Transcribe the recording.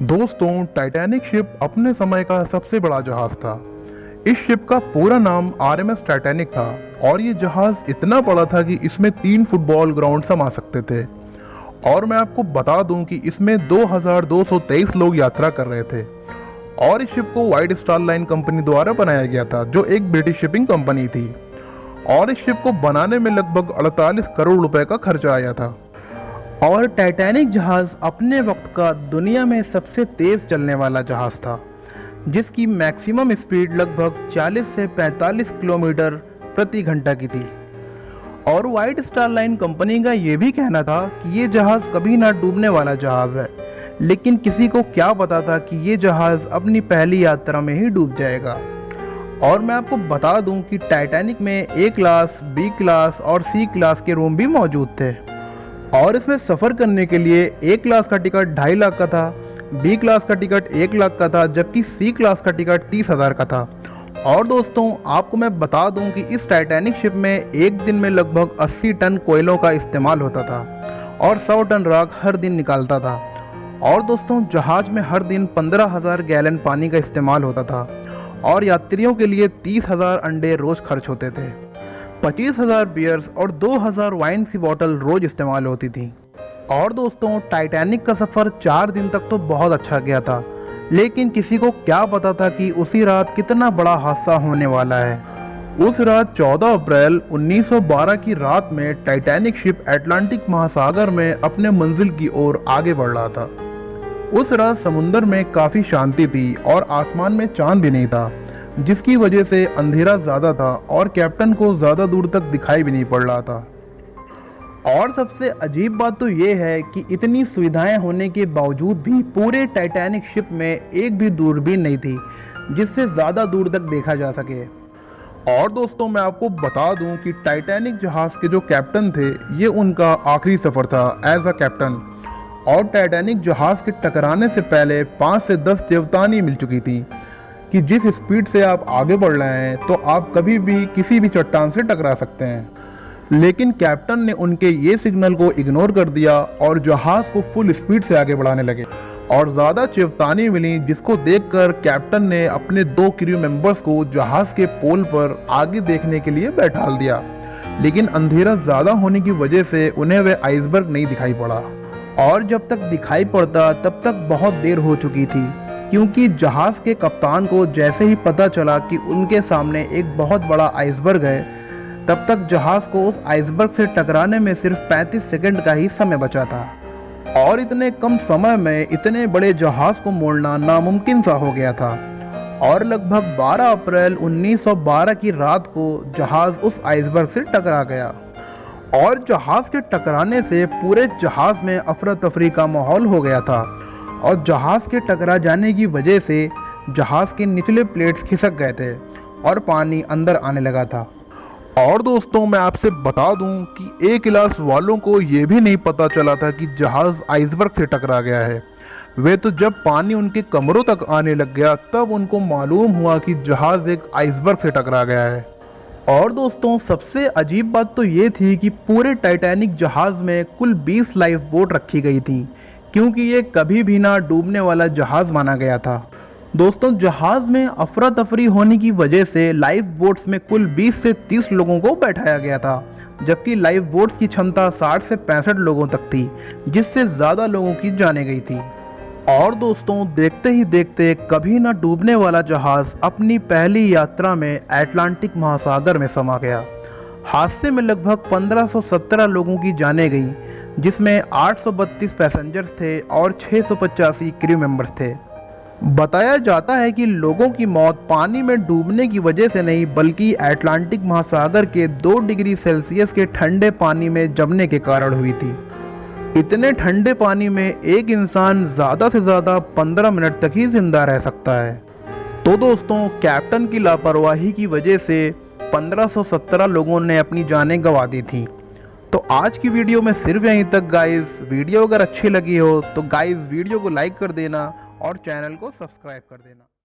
दोस्तों, Titanic ship अपने समय का सबसे बड़ा जहाज था। इस शिप का पूरा नाम आरएमएस टाइटैनिक था और ये जहाज इतना बड़ा था कि इसमें 3 फुटबॉल ग्राउंड समा सकते थे। और मैं आपको बता दूं कि इसमें 2223 लोग यात्रा कर रहे थे और इस शिप को व्हाइट स्टार लाइन कंपनी द्वारा बनाया गया था, जो एक ब्रिटिश शिपिंग कंपनी थी। और इस शिप को बनाने में लगभग 48 करोड़ रुपए का खर्चा आया था। और टाइटैनिक जहाज़ अपने वक्त का दुनिया में सबसे तेज़ चलने वाला जहाज़ था, जिसकी मैक्सिमम स्पीड लगभग 40 से 45 किलोमीटर प्रति घंटा की थी। और व्हाइट स्टार लाइन कंपनी का ये भी कहना था कि ये जहाज़ कभी ना डूबने वाला जहाज़ है, लेकिन किसी को क्या पता था कि ये जहाज़ अपनी पहली यात्रा में ही डूब जाएगा। और मैं आपको बता दूं कि टाइटैनिक में ए क्लास, बी क्लास और सी क्लास के रूम भी मौजूद थे। और इसमें सफ़र करने के लिए ए क्लास का टिकट 2.5 लाख का था, बी क्लास का टिकट 1 लाख का था, जबकि सी क्लास का टिकट 30,000 का था। और दोस्तों, आपको मैं बता दूं कि इस टाइटैनिक शिप में एक दिन में लगभग 80 टन कोयलों का इस्तेमाल होता था और 100 टन राख हर दिन निकालता था। और दोस्तों, जहाज़ में हर दिन 15,000 गैलन पानी का इस्तेमाल होता था और यात्रियों के लिए 30,000 अंडे रोज़ खर्च होते थे। 25,000 बियर्स और 2,000 वाइन की बोतल रोज इस्तेमाल होती थी। और दोस्तों, टाइटैनिक का सफ़र 4 दिन तक तो बहुत अच्छा गया था, लेकिन किसी को क्या पता था कि उसी रात कितना बड़ा हादसा होने वाला है। उस रात 14 अप्रैल 1912 की रात में टाइटैनिक शिप अटलांटिक महासागर में अपने मंजिल की ओर आगे बढ़ रहा था। उस रात समुद्र में काफ़ी शांति थी और आसमान में चांद भी नहीं था, जिसकी वजह से अंधेरा ज़्यादा था और कैप्टन को ज़्यादा दूर तक दिखाई भी नहीं पड़ रहा था। और सबसे अजीब बात तो ये है कि इतनी सुविधाएं होने के बावजूद भी पूरे टाइटैनिक शिप में एक भी दूरबीन नहीं थी जिससे ज़्यादा दूर तक देखा जा सके। और दोस्तों, मैं आपको बता दूं कि टाइटैनिक जहाज़ के जो कैप्टन थे, ये उनका आखिरी सफ़र था एज अ कैप्टन। और टाइटैनिक जहाज़ के टकराने से पहले 5 से 10 चेतावनी मिल चुकी थी कि जिस स्पीड से आप आगे बढ़ रहे हैं तो आप कभी भी किसी भी चट्टान से टकरा सकते हैं। लेकिन कैप्टन ने उनके ये सिग्नल को इग्नोर कर दिया और जहाज़ को फुल स्पीड से आगे बढ़ाने लगे। और ज़्यादा चेतावनी मिली, जिसको देखकर कैप्टन ने अपने 2 क्रू मेंबर्स को जहाज़ के पोल पर आगे देखने के लिए बैठा दिया। लेकिन अंधेरा ज़्यादा होने की वजह से उन्हें वह आइसबर्ग नहीं दिखाई पड़ा। और जब तक दिखाई पड़ता तब तक बहुत देर हो चुकी थी, क्योंकि जहाज़ के कप्तान को जैसे ही पता चला कि उनके सामने एक बहुत बड़ा आइसबर्ग है, तब तक जहाज़ को उस आइसबर्ग से टकराने में सिर्फ 35 सेकंड का ही समय बचा था। और इतने कम समय में इतने बड़े जहाज़ को मोड़ना नामुमकिन सा हो गया था। और लगभग 12 अप्रैल 1912 की रात को जहाज़ उस आइसबर्ग से टकरा गया। और जहाज़ के टकराने से पूरे जहाज़ में अफरा तफरी का माहौल हो गया था और जहाज़ के टकरा जाने की वजह से जहाज़ के निचले प्लेट्स खिसक गए थे और पानी अंदर आने लगा था। और दोस्तों, मैं आपसे बता दूं कि ए क्लास वालों को ये भी नहीं पता चला था कि जहाज़ आइसबर्ग से टकरा गया है। वे तो जब पानी उनके कमरों तक आने लग गया तब उनको मालूम हुआ कि जहाज़ एक आइसबर्ग से टकरा गया है। और दोस्तों, सबसे अजीब बात तो ये थी कि पूरे टाइटैनिक जहाज़ में कुल 20 लाइफ बोट रखी गई थी, क्योंकि ये कभी भी ना डूबने वाला जहाज़ माना गया था। दोस्तों, जहाज़ में अफरा तफरी होने की वजह से लाइफ बोट्स में कुल 20 से 30 लोगों को बैठाया गया था, जबकि लाइफ बोट्स की क्षमता 60 से 65 लोगों तक थी, जिससे ज़्यादा लोगों की जाने गई थी। और दोस्तों, देखते ही देखते कभी ना डूबने वाला जहाज़ अपनी पहली यात्रा में अटलांटिक महासागर में समा गया। हादसे में लगभग 1517 लोगों की जानें गई, जिसमें 832 पैसेंजर्स थे और 685 क्रू मेंबर्स थे। बताया जाता है कि लोगों की मौत पानी में डूबने की वजह से नहीं, बल्कि अटलांटिक महासागर के 2 डिग्री सेल्सियस के ठंडे पानी में जमने के कारण हुई थी। इतने ठंडे पानी में एक इंसान ज़्यादा से ज़्यादा 15 मिनट तक ही जिंदा रह सकता है। तो दोस्तों, कैप्टन की लापरवाही की वजह से 1517 लोगों ने अपनी जानें गंवा दी थी। तो आज की वीडियो में सिर्फ यहीं तक गाइस। वीडियो अगर अच्छी लगी हो तो गाइस वीडियो को लाइक कर देना और चैनल को सब्सक्राइब कर देना।